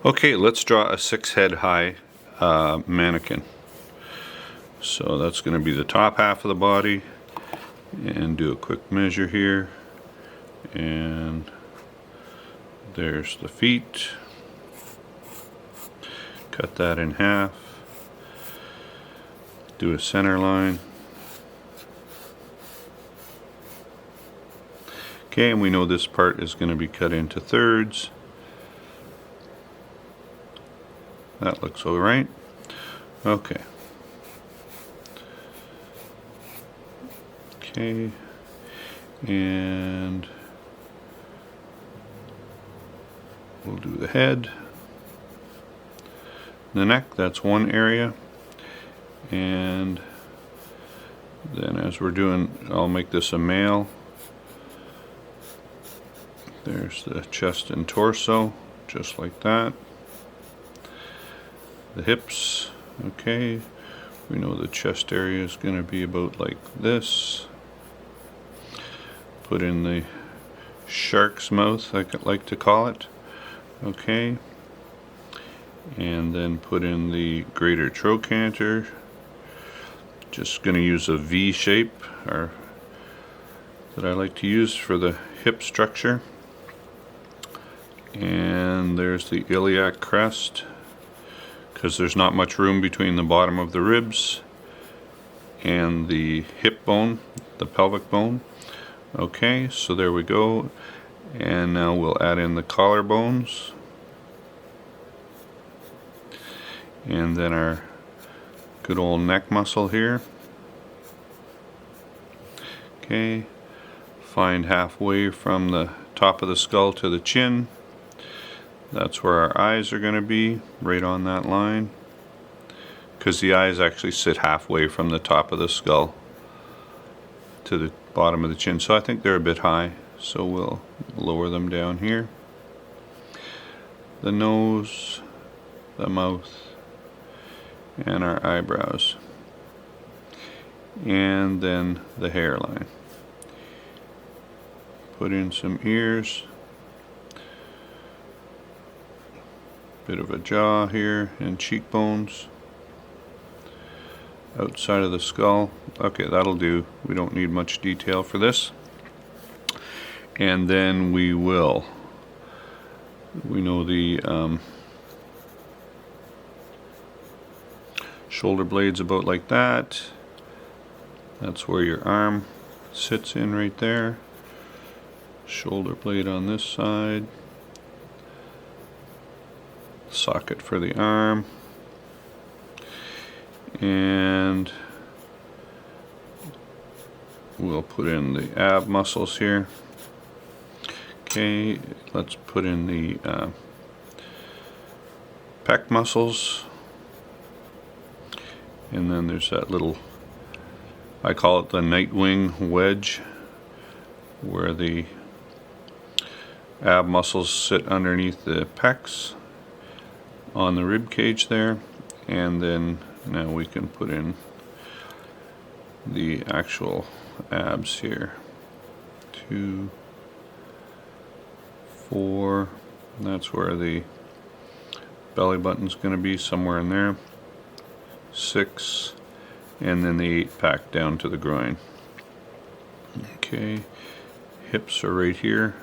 Okay, let's draw a 6 head high mannequin. So that's going to be the top half of the body, and do a quick measure here, and there's the feet. Cut that in half, do a center line. Okay, and we know this part is going to be cut into thirds. That looks all right. Okay. Okay, and we'll do the head. The neck, that's one area. And then as we're doing, I'll make this a male. There's the chest and torso, just like that. The hips, okay. We know the chest area is going to be about like this. Put in the shark's mouth, I like to call it. Okay. And then put in the greater trochanter. Just going to use a V shape that I like to use for the hip structure. And there's the iliac crest, because there's not much room between the bottom of the ribs and the hip bone, the pelvic bone. Okay, so there we go. And now we'll add in the collarbones. And then our good old neck muscle here. Okay, find halfway from the top of the skull to the chin. That's where our eyes are going to be, right on that line, because the eyes actually sit halfway from the top of the skull to the bottom of the chin. So I think they're a bit high, so we'll lower them down here. The nose, the mouth, and our eyebrows, and then the hairline. Put in some ears. Bit of a jaw here and cheekbones. Outside of the skull. Okay, that'll do. We don't need much detail for this. And then we know the shoulder blades about like that. That's where your arm sits in right there. Shoulder blade on this side. Socket for the arm, and we'll put in the ab muscles here. Okay, let's put in the pec muscles, and then there's that little, I call it the Nightwing wedge, where the ab muscles sit underneath the pecs on the rib cage there. And then now we can put in the actual abs here. 2, 4, that's where the belly button's going to be, somewhere in there. 6, and then the 8-pack down to the groin. Okay, hips are right here.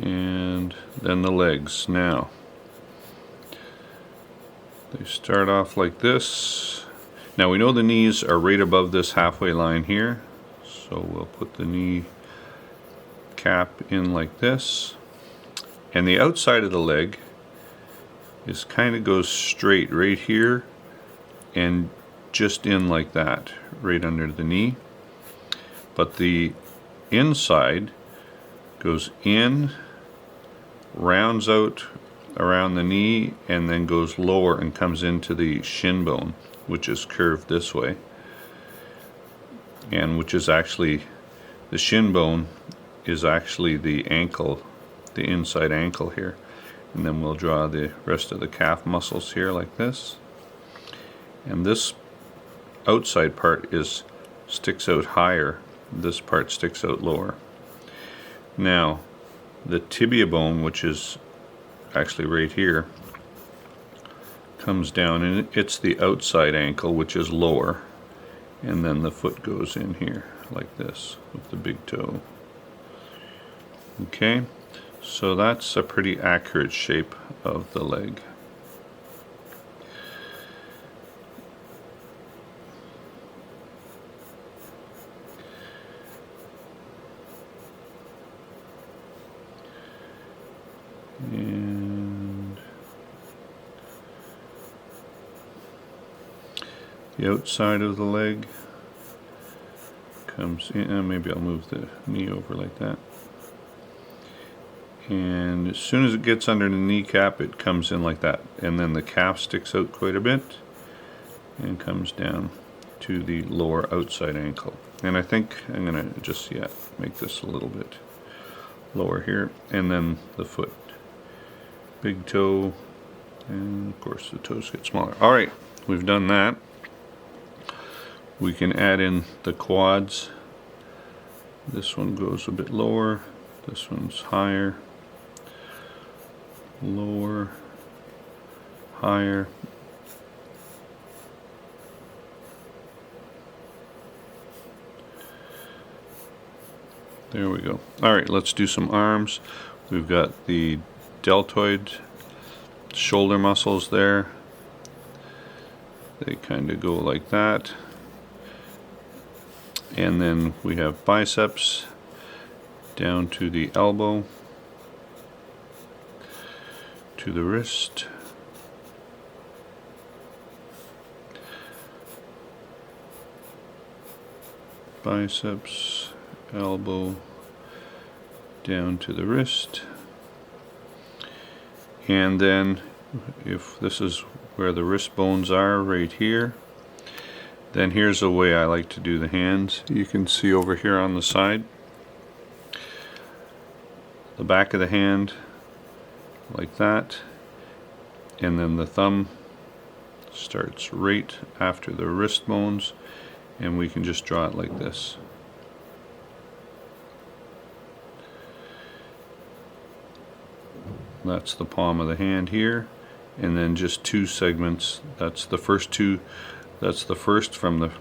And then the legs. Now they start off like this. Now we know the knees are right above this halfway line here, so we'll put the knee cap in like this, and the outside of the leg is kind of goes straight right here and just in like that, right under the knee. But the inside goes in, rounds out around the knee, and then goes lower and comes into the shin bone, which is curved this way, and which is actually, the shin bone is actually the ankle, the inside ankle here. And then we'll draw the rest of the calf muscles here like this, and this outside part sticks out higher, this part sticks out lower. Now the tibia bone, which is actually right here, comes down, and it's the outside ankle, which is lower, and then the foot goes in here like this with the big toe. Okay, so that's a pretty accurate shape of the leg. And the outside of the leg comes in. Maybe I'll move the knee over like that. And as soon as it gets under the kneecap, it comes in like that. And then the calf sticks out quite a bit and comes down to the lower outside ankle. And I think I'm going to just, make this a little bit lower here. And then the foot. Big toe, and of course the toes get smaller. Alright, we've done that. We can add in the quads. This one goes a bit lower, this one's higher, lower, higher. There we go. Alright, let's do some arms. We've got the deltoid shoulder muscles there. They kind of go like that. And then we have biceps down to the elbow, to the wrist, biceps, elbow, down to the wrist. And then if this is where the wrist bones are, right here, then here's the way I like to do the hands. You can see over here on the side, the back of the hand like that, and then the thumb starts right after the wrist bones, and we can just draw it like this. That's the palm of the hand here, and then just two segments. That's the first two. That's the first from the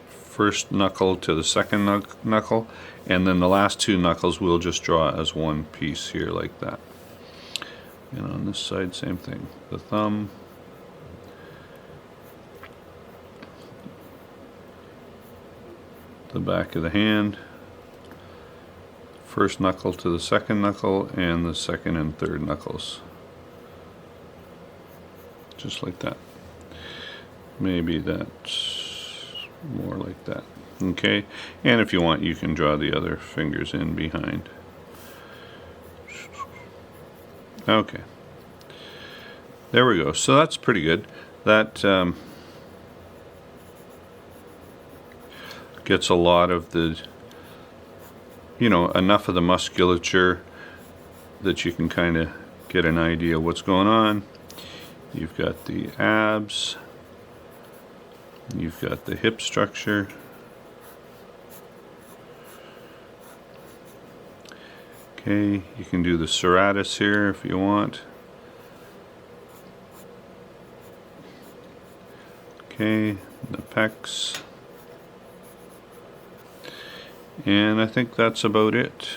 first knuckle to the second knuckle, and then the last two knuckles we'll just draw as one piece here like that. And on this side, same thing. The thumb, the back of the hand, first knuckle to the second knuckle, and the second and third knuckles. Just like that. Maybe that's more like that. Okay, and if you want, you can draw the other fingers in behind. Okay, there we go. So that's pretty good. That gets a lot of the, enough of the musculature that you can kind of get an idea of what's going on. You've got the abs, you've got the hip structure, okay, you can do the serratus here if you want. Okay, the pecs. And I think that's about it.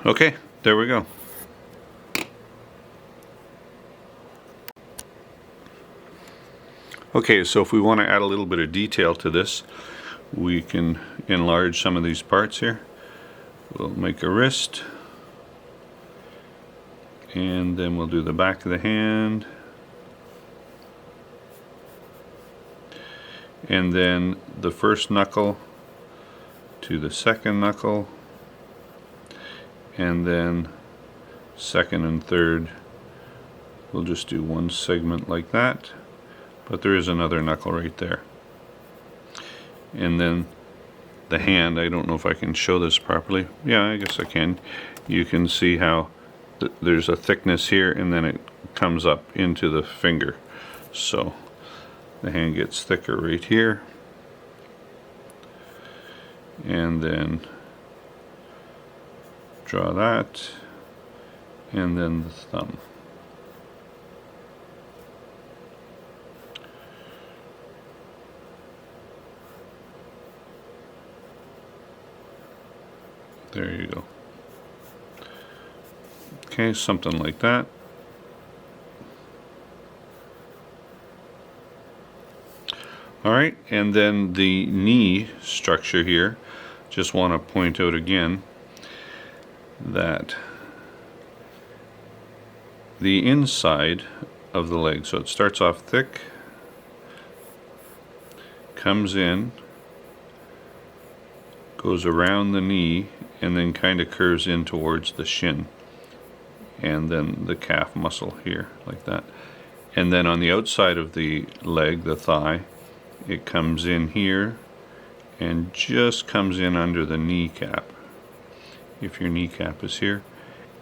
Okay, there we go. Okay, so if we want to add a little bit of detail to this, we can enlarge some of these parts here. We'll make a wrist, and then we'll do the back of the hand, and then the first knuckle to the second knuckle, and then second and third. We'll just do one segment like that, but there is another knuckle right there. And then the hand, I don't know if I can show this properly. Yeah, I guess I can. you can see how there's a thickness here and then it comes up into the finger. So the hand gets thicker right here, and then draw that, and then the thumb. There you go. Okay, something like that. All right, and then the knee structure here, just want to point out again that the inside of the leg, so it starts off thick, comes in, goes around the knee, and then kind of curves in towards the shin, and then the calf muscle here, like that. And then on the outside of the leg, the thigh, it comes in here and just comes in under the kneecap, if your kneecap is here,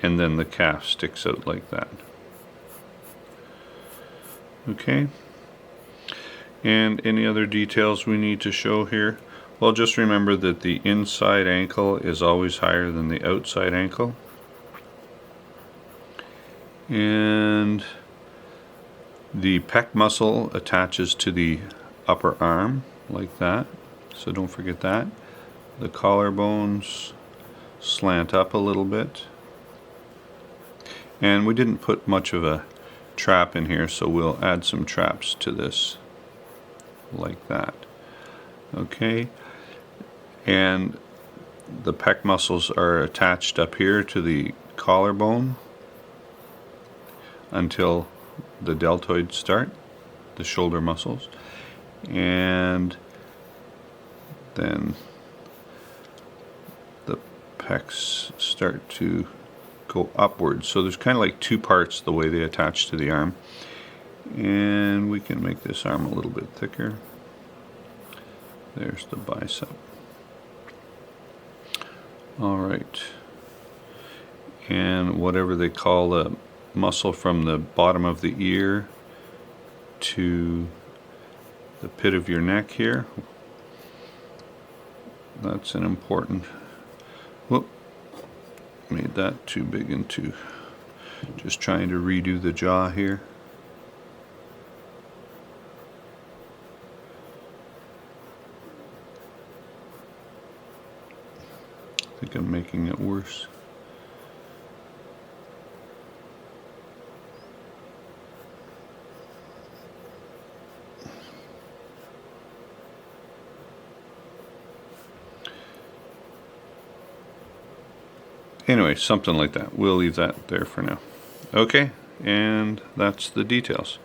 and then the calf sticks out like that. Okay, and any other details we need to show here? Well, just remember that the inside ankle is always higher than the outside ankle, and the pec muscle attaches to the upper arm like that, so don't forget that. The collarbones slant up a little bit, and we didn't put much of a trap in here, so we'll add some traps to this like that. Okay, and the pec muscles are attached up here to the collarbone until the deltoids start, the shoulder muscles, and then the pecs start to go upwards. So there's kind of like two parts the way they attach to the arm, and we can make this arm a little bit thicker. There's the bicep. All right, and whatever they call the muscle from the bottom of the ear to the pit of your neck here, that's an important, whoop, made that too big and too, just trying to redo the jaw here. I think I'm making it worse. Anyway, something like that. We'll leave that there for now. Okay, and that's the details.